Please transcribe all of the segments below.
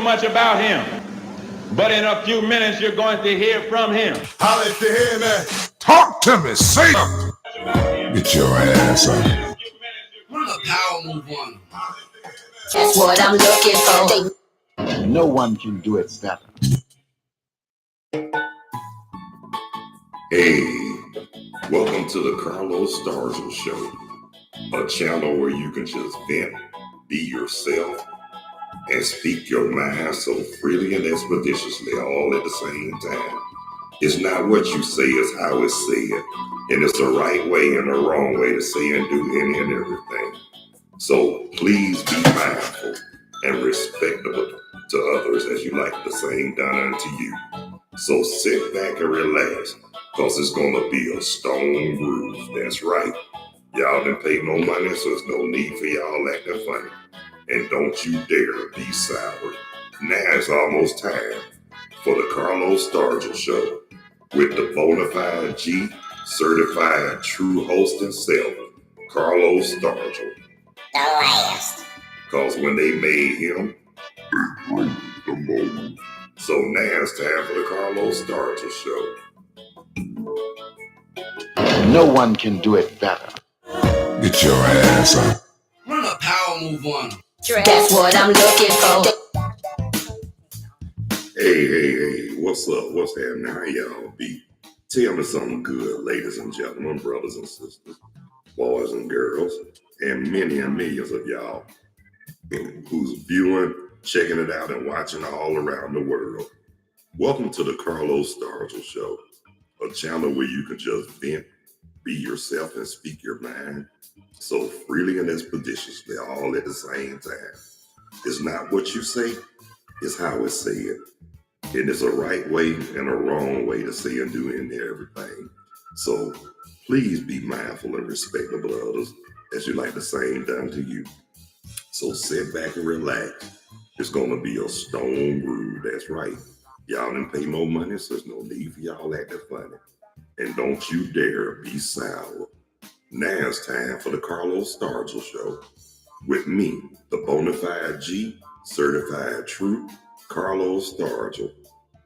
much about him. But in a few minutes, you're going to hear from him. Holla if you hear me. Talk to me, say something. Get your ass up. What a power move on him. That's what I'm looking for. No one can do it better. Hey, welcome to the Carlos Stargell Show, a channel where you can just vent, be yourself, and speak your mind so freely and expeditiously all at the same time. It's not what you say, it's how it's said, and it's the right way and the wrong way to say and do any and everything. So please be mindful and respectable to others as you like the same done unto you. So sit back and relax, cause it's gonna be a stone groove. That's right. Y'all didn't pay no money, so there's no need for y'all acting funny. And don't you dare be sour. Now it's almost time for the Carlos Stargell Show with the bona fide G, certified true host himself, Carlos Stargell. The last. Cause when they made him, they broke the mold. So now it's time for the Carlos Stargell Show. No one can do it better. Get your ass up. What a power move on him. That's what I'm looking for. Hey, what's up? What's happening? How y'all be? Tell me something good, ladies and gentlemen, brothers and sisters, boys and girls, and many and millions of y'all who's viewing, checking it out, and watching all around the world. Welcome to the Carlos Stargell Show, a channel where you can just vent, be yourself, and speak your mind so freely and expeditiously all at the same time. It's not what you say, it's how it's said. And it's a right way and a wrong way to say and do in everything. So please be mindful and respectable of others as you like the same done to you. So sit back and relax. It's going to be a stone groove. That's right. Y'all didn't pay no money, so there's no need for y'all acting funny. And don't you dare be sour. Now it's time for the Carlos Stargell Show with me, the bona fide G, certified true, Carlos Stargell.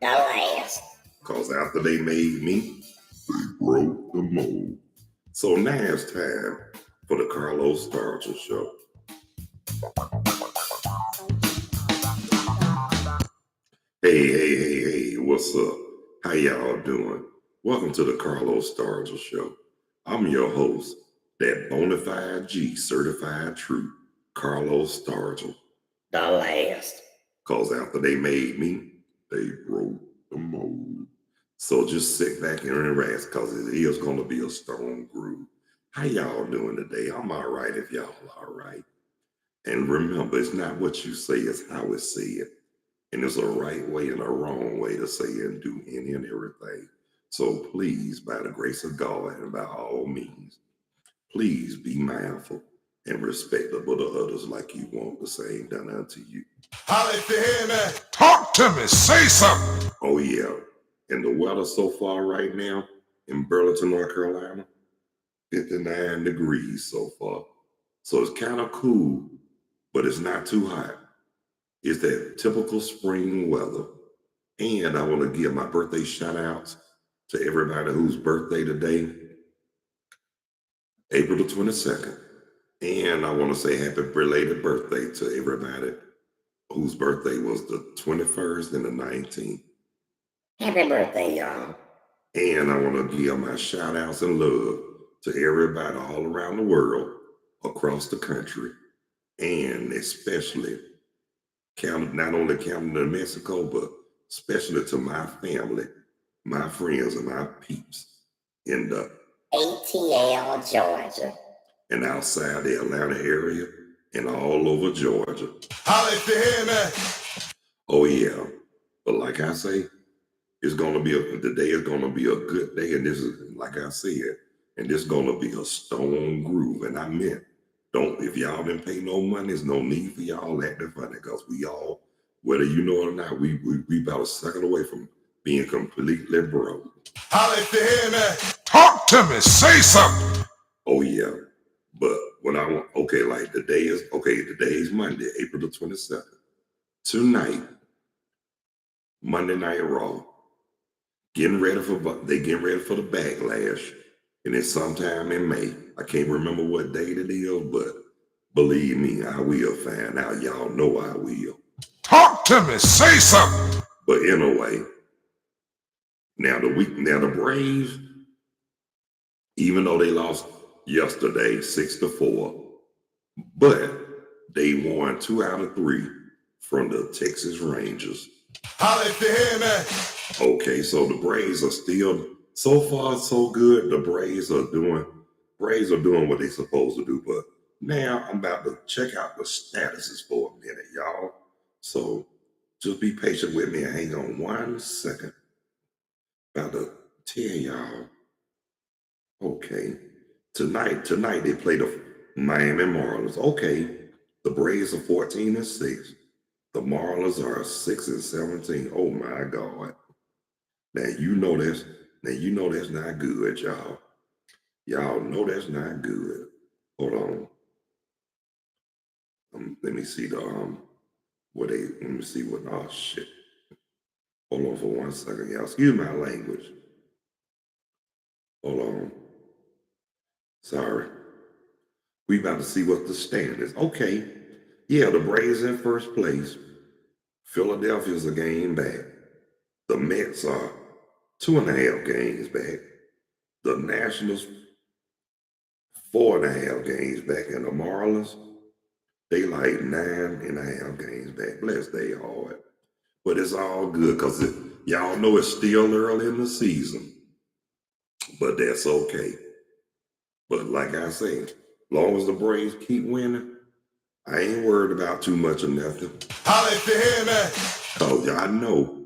The last. Cause after they made me, they broke the mold. So now it's time for the Carlos Stargell Show. Hey, what's up? How y'all doing? Welcome to the Carlos Stargell Show. I'm your host, that bona fide G, certified true, Carlos Stargell. The last. Cause after they made me, they broke the mold. So just sit back and relax, cause it is gonna be a stone groove. How y'all doing today? I'm all right if y'all all right. And remember, it's not what you say, it's how it's said. And there's a right way and a wrong way to say and do any and everything. So please, by the grace of God and by all means, please be mindful and respectable to others like you want the same done unto you. Holla if you hear me. Talk to me, say something. Oh yeah. And the weather so far right now in Burlington, North Carolina, 59 degrees so far. So it's kind of cool, but it's not too hot. It's that typical spring weather. And I want to give my birthday shout outs to everybody whose birthday today, April the 22nd. And I want to say happy belated birthday to everybody whose birthday was the 21st and the 19th. Happy birthday, y'all. And I want to give my shout outs and love to everybody all around the world, across the country, and especially not only counting to Mexico, but especially to my family, my friends, and my peeps in the ATL, Georgia. And outside the Atlanta area and all over Georgia. Holla if you hear me. Oh yeah. But like I say, today is gonna be a good day. And this is, like I said, and this is gonna be a stone groove. And I meant, if y'all didn't pay no money, there's no need for y'all acting funny, because we all, whether you know it or not, we about a second away from being completely broke. Holla if you hear me. Talk to me, say something. Oh yeah. But when I want, today is Monday, April the 27th. Tonight, Monday Night Raw. They getting ready for the backlash, and it's sometime in May. I can't remember what date it is, but believe me, I will find out. Y'all know I will. Talk to me. Say something. But anyway, now the Braves, even though they lost yesterday 6-4, but they won 2 out of 3 from the Texas Rangers. Holla if you hear me. Okay, so the Braves are still, so far so good. The Braves are doing what they're supposed to do. But now I'm about to check out the statuses for a minute, y'all. So just be patient with me and hang on 1 second. About to tell y'all. Okay, tonight they play the Miami Marlins. Okay, the Braves are 14-6. The Marlins are 6-17. Oh my God. Now you know that's not good, y'all. Y'all know that's not good. Hold on. Let me see oh shit. Hold on for 1 second, y'all. Excuse my language. Hold on. Sorry. We about to see what the stand is. Okay. Yeah, the Braves in first place. Philadelphia's a game back. The Mets are 2.5 games back. The Nationals 4.5 games back, and the Marlins, they like 9.5 games back. Bless their heart. But it's all good because y'all know it's still early in the season. But that's okay. But like I say, as long as the Braves keep winning, I ain't worried about too much of nothing. Holla if you hear me. Because I know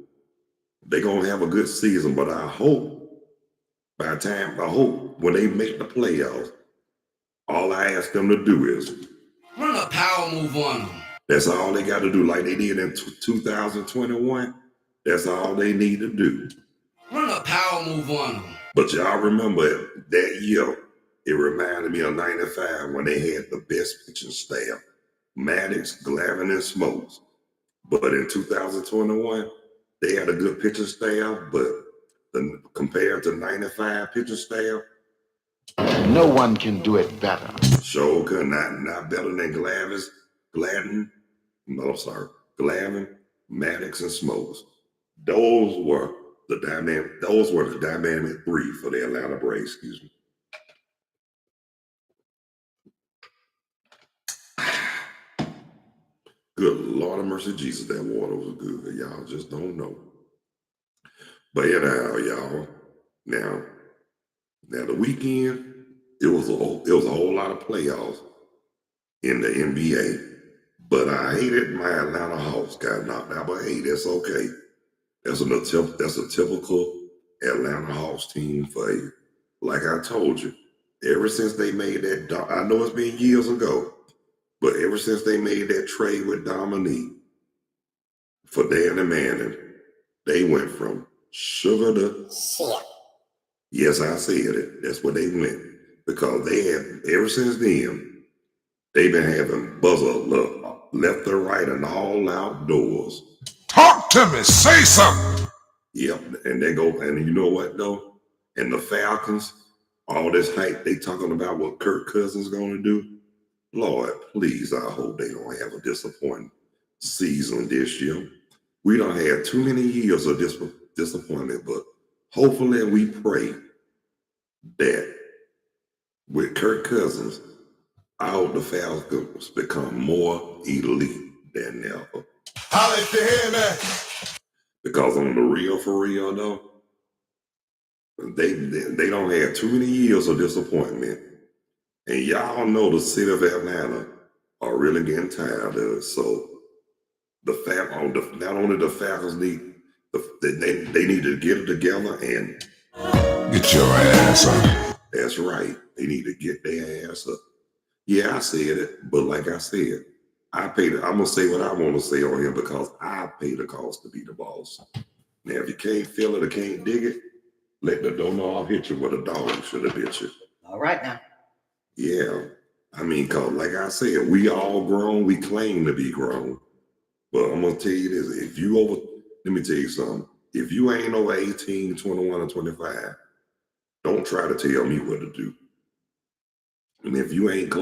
they're going to have a good season, but I hope when they make the playoffs, all I ask them to do is Run a power move on them. That's all they got to do, like they did in 2021. That's all they need to do. Run a power move on them. But y'all remember that year, it reminded me of 95 when they had the best pitching staff, Maddox, Glavine, and Smokes. But in 2021, they had a good pitching staff, but compared to 95 pitching staff, No one can do it better. sure could not better than Glavine, Maddox, and Smokes. Those were the dynamic 3 for the Atlanta Braves, excuse me. Good Lord of mercy, Jesus, that water was good. Y'all just don't know. But anyhow, y'all, now the weekend, it was a whole lot of playoffs in the NBA. But I hated my Atlanta Hawks got knocked out. But hey, that's okay. That's a typical Atlanta Hawks team for you. Like I told you, ever since they made that, I know it's been years ago, but ever since they made that trade with Dominique for Danny Manning, they went from sugar to Shit. yes, I said it. That's where they went because they have ever since then they've been having buzzer left or right and all outdoors. Talk to me. Say something. Yep, and they go, and you know what though? And the Falcons, all this hype they talking about what Kirk Cousins going to do. Lord, please, I hope they don't have a disappointing season this year. We don't have too many years of disappointment, but hopefully we pray that with Kirk Cousins, I hope the Falcons become more elite than ever. Holla if you hear me. Because on the real, for real though, they don't have too many years of disappointment. And y'all know the city of Atlanta are really getting tired of it. So not only the Falcons they need to get it together and Get your ass up. that's right. They need to get their ass up. Yeah, I said it, but like I said, I'm gonna say what I want to say on here because I pay the cost to be the boss. Now, if you can't feel it or can't dig it, let the doorknob hit you where the dog should have hit you. All right now. Yeah. I mean, cause like I said, we all grown, we claim to be grown. But I'm gonna tell you this, let me tell you something. If you ain't over 18, 21, or 25, don't try to tell me what to do. And if you ain't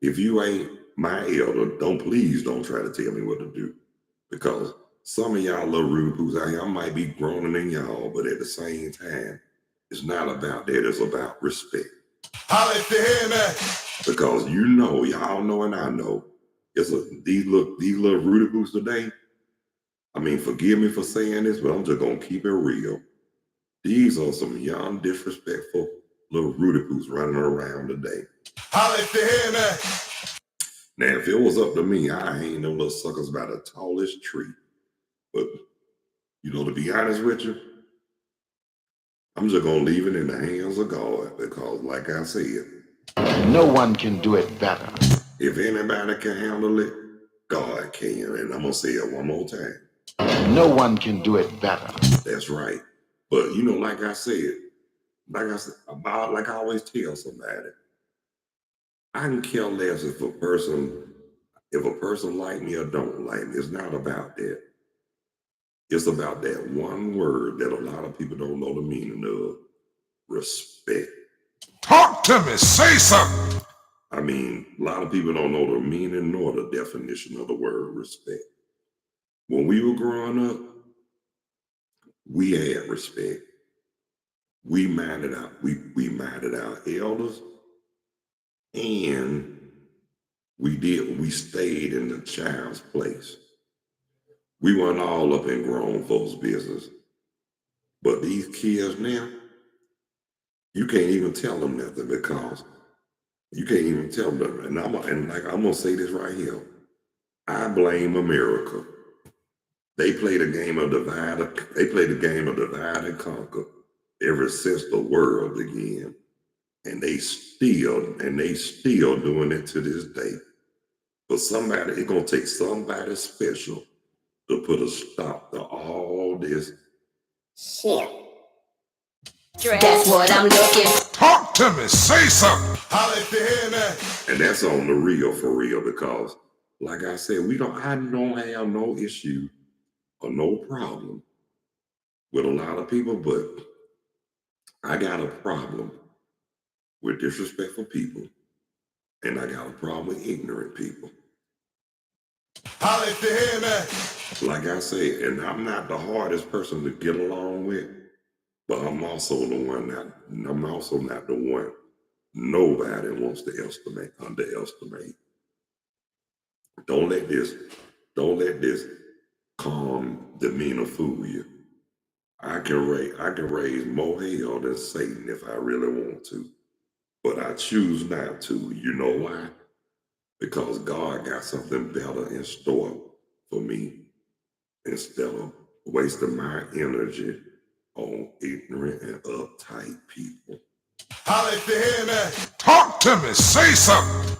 if you ain't my elder, please don't try to tell me what to do. Because some of y'all little rude poos out here, I might be growner than y'all, but at the same time, it's not about that. It's about respect. Holla if you hear me. Because y'all know, and I know, these little Rudy Boots today. I mean, forgive me for saying this, but I'm just gonna keep it real. These are some young, disrespectful little Rudy Boots running around today. Holla if you hear me. Now, if it was up to me, I hang them little suckers by the tallest tree. But to be honest with you, I'm just gonna leave it in the hands of God because, like I said, No one can do it better. if anybody can handle it, God can. And I'm gonna say it one more time. No one can do it better. That's right. But like I said, like I always tell somebody, I can care less if a person like me or don't like me. It's not about that. It's about that one word that a lot of people don't know the meaning of: respect. Talk to me. Say something. I mean, a lot of people don't know the meaning nor the definition of the word respect. When we were growing up, we had respect. We minded our elders, and we stayed in the child's place. We weren't all up in grown folks' business. But these kids now, you can't even tell them nothing because you can't even tell them. And I'm gonna say this right here. I blame America. They play the game of divide and conquer ever since the world began. And they still doing it to this day. But it's gonna take somebody special to put a stop to all this Shit. That's what I'm looking. Talk to me. Say something. Holla if you hear me. And that's on the real, for real, because like I said, I don't have no issue or no problem with a lot of people, but I got a problem with disrespectful people, and I got a problem with ignorant people. Holla if you hear me. Like I say, and I'm not the hardest person to get along with, but I'm also not the one nobody wants to underestimate. Don't let this calm demeanor fool you. I can raise more hell than Satan if I really want to, but I choose not to. You know why? Because God got something better in store for me instead of wasting my energy on ignorant and uptight people. Holla if you hear me. Talk to me. Say something.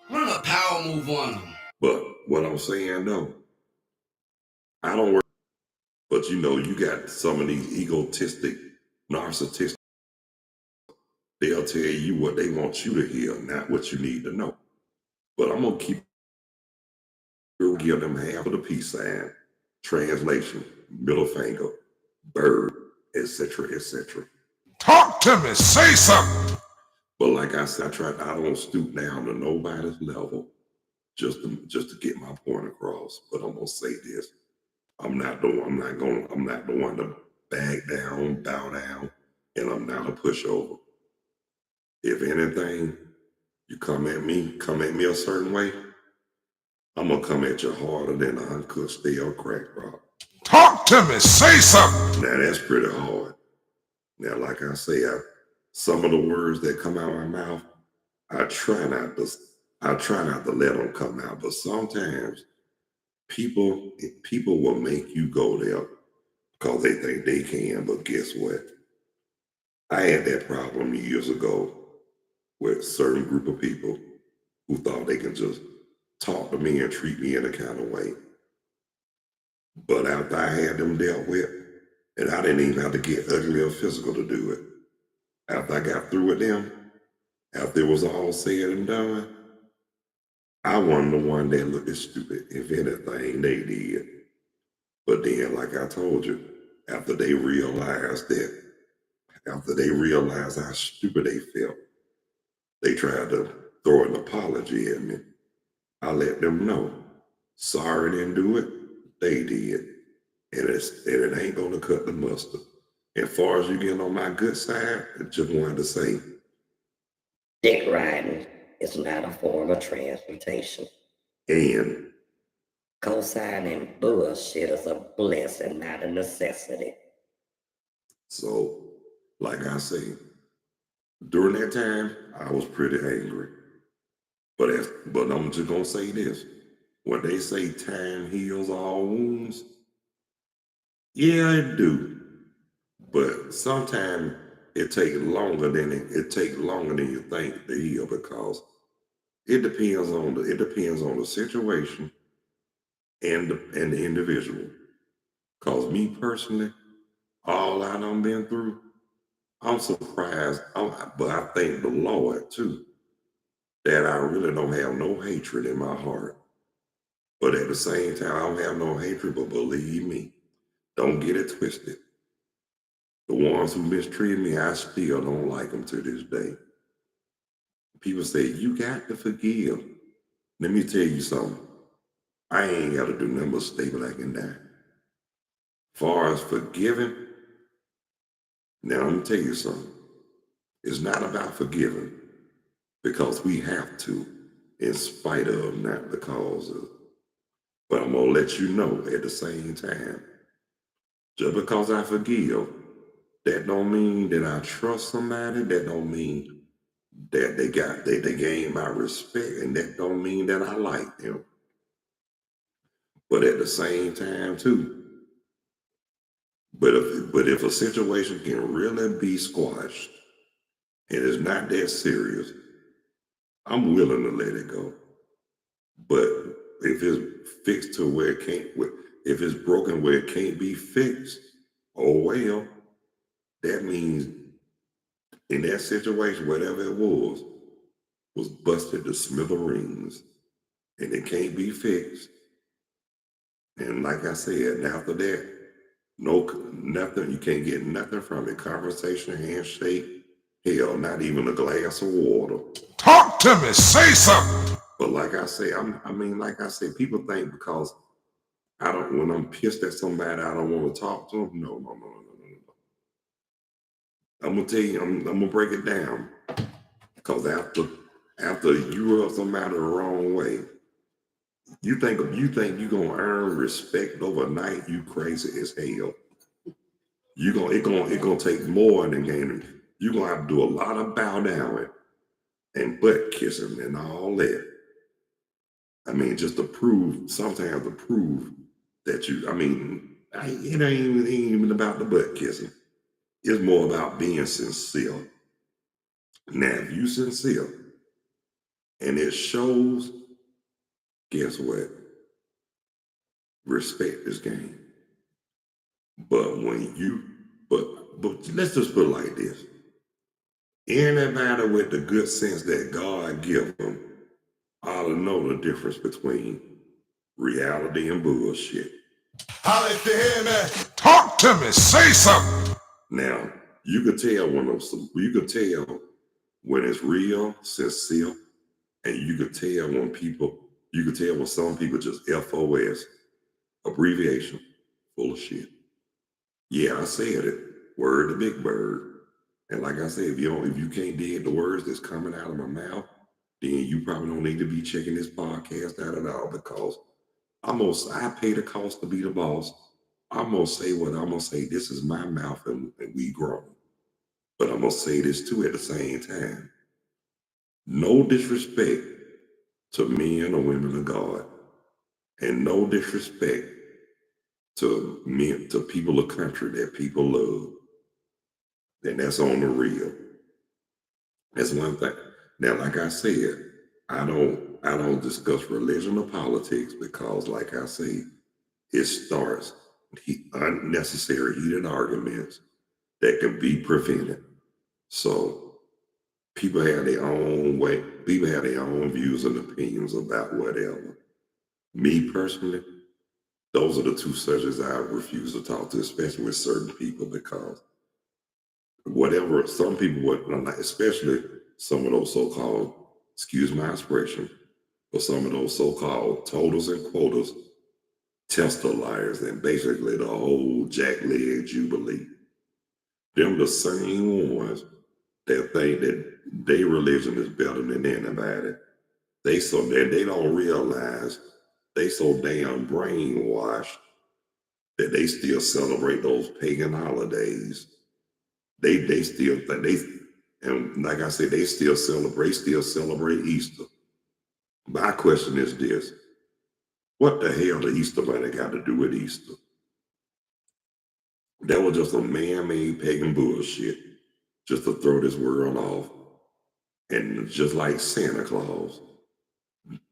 Run a power move on them. But what I'm saying though, I don't work, but you got some of these egotistic, narcissistic, they'll tell you what they want you to hear, not what you need to know. But I'm gonna give them half of the peace sign, translation, middle finger, bird, etc., etc. Talk to me. Say something. But like I said, I don't stoop down to nobody's level just to get my point across. But I'm gonna say this: I'm not the one to back down, bow down, and I'm not a pushover. If anything, you come at me a certain way, I'm gonna come at you harder than an uncooked stale crack rock. Talk to me. Say something. Now that's pretty hard. Now, like I say, some of the words that come out of my mouth, I try not to let them come out. But sometimes people will make you go there because they think they can. But guess what? I had that problem years ago with a certain group of people who thought they could just talk to me and treat me in a kind of way. But after I had them dealt with, and I didn't even have to get ugly or physical to do it. After I got through with them, after it was all said and done, I wasn't the one that looked stupid. If anything, they did. But then, like I told you, after they realized how stupid they felt, they tried to throw an apology at me. I let them know. Sorry didn't do it. They did. And it ain't gonna cut the mustard. As far as you getting on my good side, I just wanted to say, Dick riding is not a form of transportation. and Co-signing bullshit is a blessing, not a necessity. so, like I say, during that time, I was pretty angry. But I'm just gonna say this: when they say time heals all wounds, yeah, it do. But sometimes it takes longer than you think to heal because it depends on the situation and the individual. Cause me personally, all I done been through, I'm surprised. But I thank the Lord too that I really don't have no hatred in my heart. But at the same time, I don't have no hatred. But believe me, don't get it twisted. The ones who mistreated me, I still don't like them to this day. People say, you got to forgive. Let me tell you something. I ain't got to do nothing but stay black and die. Far as forgiving, now let me tell you something. It's not about forgiving because we have to, in spite of, not because of. But I'm going to let you know at the same time, just because I forgive, that don't mean that I trust somebody. That don't mean that they gain my respect, and that don't mean that I like them. But at the same time, too, but if a situation can really be squashed and it's not that serious, I'm willing to let it go. But if it's fixed to where it can't, if it's broken where it can't be fixed, oh well, that means in that situation, whatever it was busted to smithereens, and it can't be fixed. And like I said, and after that, nothing, you can't get nothing from it. Conversation, handshake, hell, not even a glass of water. Talk to me. Say something. But like I say, like I say, people think because when I'm pissed at somebody, I don't want to talk to them. No. I'm gonna tell you, I'm gonna break it down. Because after you rub somebody the wrong way, you think you're gonna earn respect overnight, you crazy as hell. It gonna take more than gaining. You're gonna have to do a lot of bow down and butt kissing and all that. Just to prove, sometimes to prove that it ain't even about the butt kissing. It's more about being sincere. Now, if you sincere and it shows, guess what? Respect is gained. But let's just put it like this. Anybody with the good sense that God give them ought to know the difference between reality and bullshit. Holla if you hear me. Talk to me. Say something. Now, you could tell when it's real, sincere, and you could tell when some people just FOS, abbreviation, full of shit. Yeah, I said it. Word to Big Bird. And like I said, if you can't dig the words that's coming out of my mouth, then you probably don't need to be checking this podcast out at all because I pay the cost to be the boss. I'm gonna say what I'm gonna say. This is my mouth and we grown. But I'm gonna say this too at the same time. No disrespect to men or women of God. And no disrespect to people of country that people love. And that's on the real. That's one thing. Now, like I said, I don't discuss religion or politics because, like I say, it starts unnecessary heated arguments that can be prevented. So people have their own way. People have their own views and opinions about whatever. Me personally, Those are the two subjects I refuse to talk to, especially with certain people, because whatever some people would like, especially some of those so-called, excuse my expression, but some of those so-called totals and quotas, tester liars, and basically the whole jackleg jubilee. Them the same ones that think that their religion is better than anybody. They don't realize they so damn brainwashed that they still celebrate those pagan holidays. They still think and like I said, they still celebrate Easter. My question is this: what the hell the Easter Bunny got to do with Easter? That was just a man-made pagan bullshit, just to throw this world off. And just like Santa Claus,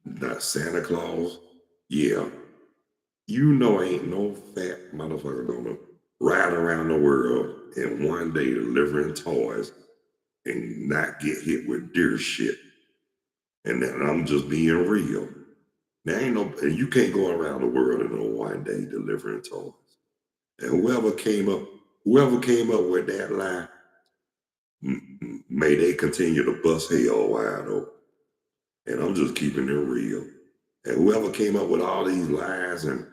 not Santa Claus, yeah, you know ain't no fat motherfucker gonna ride around the world in one day delivering toys and not get hit with deer shit. And then I'm just being real. There ain't no, and you can't go around the world in a one day delivering toys. And whoever came up with that lie, may they continue to bust hell wide open. And I'm just keeping it real. And whoever came up with all these lies and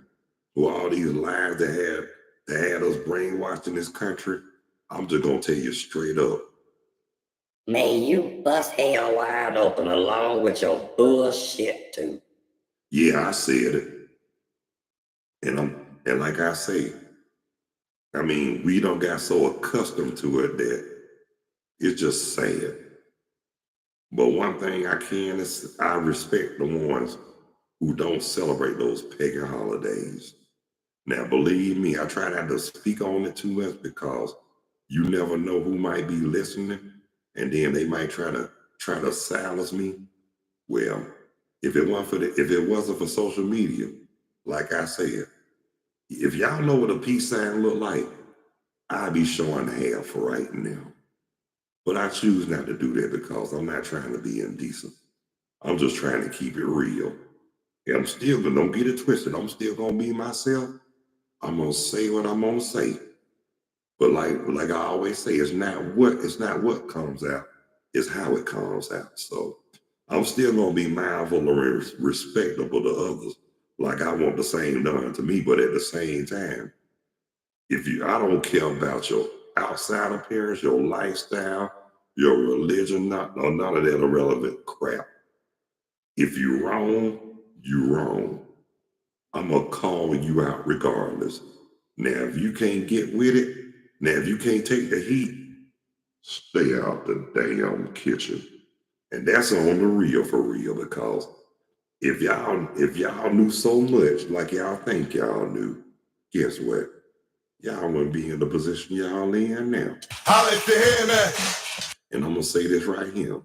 all these lies that had us brainwashed in this country, I'm just gonna tell you straight up. May you bust hell wide open along with your bullshit too. Yeah, I said it. And like I say, I mean, we don't got so accustomed to it that it's just sad. But one thing I can is I respect the ones who don't celebrate those pagan holidays. Now, believe me, I try not to speak on it too much because you never know who might be listening, and then they might try to silence me. Well, if it wasn't for social media, like I said, if y'all know what a peace sign look like, I'd be showing half right now. But I choose not to do that because I'm not trying to be indecent. I'm just trying to keep it real. And I'm still gonna, don't get it twisted, I'm still gonna be myself. I'm gonna say what I'm gonna say. But like I always say, it's not what comes out, it's how it comes out. So I'm still gonna be mindful and respectable to others. Like I want the same done to me, but at the same time, I don't care about your outside appearance, your lifestyle, your religion, none of that irrelevant crap. If you wrong, you wrong. I'm gonna call you out regardless. Now, if you can't get with it, now if you can't take the heat, stay out the damn kitchen. And that's on the real for real, because if y'all knew so much like y'all think y'all knew, guess what? Y'all wouldn't be in the position y'all in now. Holla if you hear me. And I'm gonna say this right here.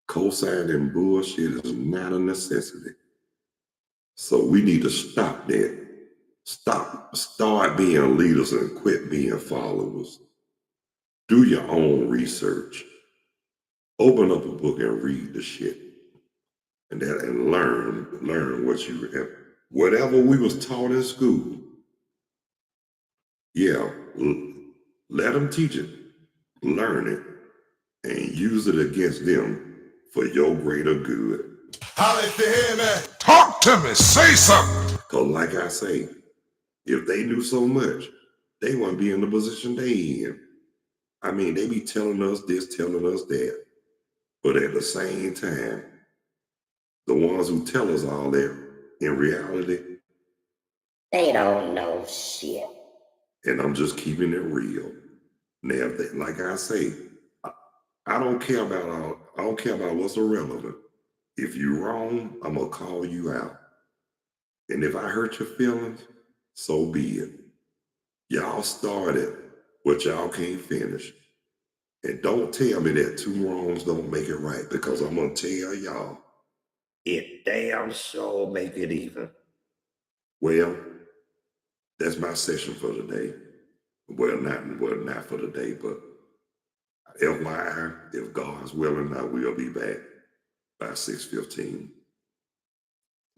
Co-signing bullshit is not a necessity. So we need to stop that. Start being leaders and quit being followers. Do your own research. Open up a book and read the shit. And learn what you have. Whatever we was taught in school, yeah, let them teach it, learn it, and use it against them for your greater good. Holla if you hear me. Talk to me. Say something. Because like I say, if they knew so much, they wouldn't be in the position they in. I mean, they be telling us this, telling us that. But at the same time, the ones who tell us all that, in reality, They don't know shit. and I'm just keeping it real. Now, like I say, I don't care about what's irrelevant. If you're wrong, I'm gonna call you out. And if I hurt your feelings, so be it. Y'all started what y'all can't finish. And don't tell me that two wrongs don't make it right, because I'm gonna tell y'all, it damn sure make it even. Well, that's my session for today. Well, not for today, but FYI, if God's willing, I will be back by 6:15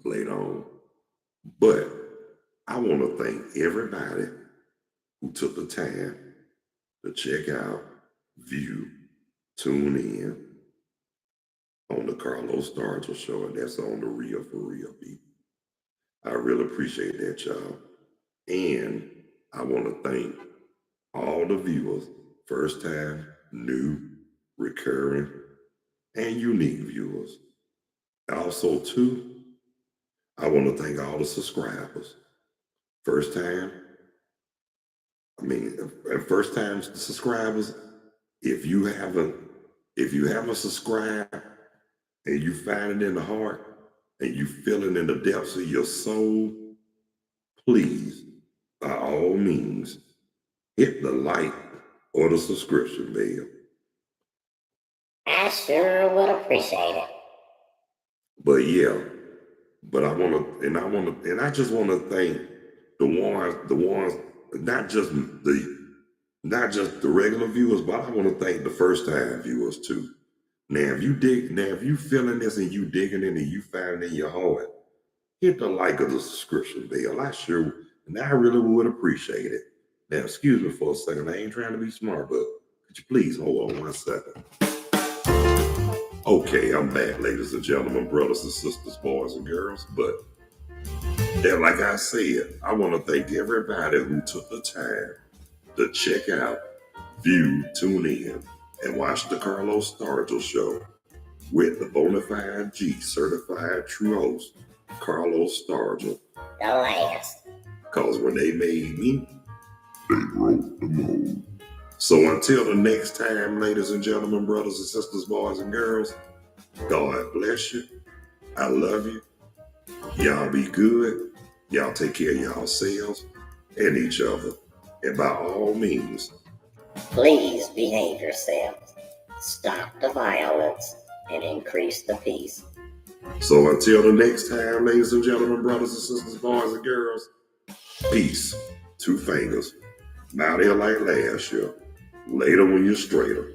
later on. But I want to thank everybody who took the time to check out, view, tune in on the Carlos Stargell Show, and that's on the Real for Real beat. I really appreciate that, y'all. And I want to thank all the viewers, first time, new, recurring, and unique viewers. Also, too, I want to thank all the subscribers. First time subscribers, if you haven't subscribed and you find it in the heart and you feel it in the depths of your soul, please, by all means, hit the like or the subscription bell. I sure would appreciate it. But yeah, I just want to thank the ones, not just the regular viewers, but I want to thank the first time viewers too. Now, if you feeling this and you digging it and you find it in your heart, hit the like or the subscription bell. I really would appreciate it. Now, excuse me for a second. I ain't trying to be smart, but could you please hold on 1 second? Okay, I'm back, ladies and gentlemen, brothers and sisters, boys and girls. But yeah, like I said, I want to thank everybody who took the time to check out, view, tune in, and watch the Carlos Stargell Show with the bonafide G certified true host, Carlos Stargell. The last. Because when they made me, they broke the mold. So until the next time, ladies and gentlemen, brothers and sisters, boys and girls, God bless you. I love you. Y'all be good. Y'all take care of yourselves and each other. And by all means, Please behave yourselves. Stop the violence and increase the peace. so until the next time, ladies and gentlemen, brothers and sisters, boys and girls, peace. 2 fingers. Now they're like last year. Later when you're straighter.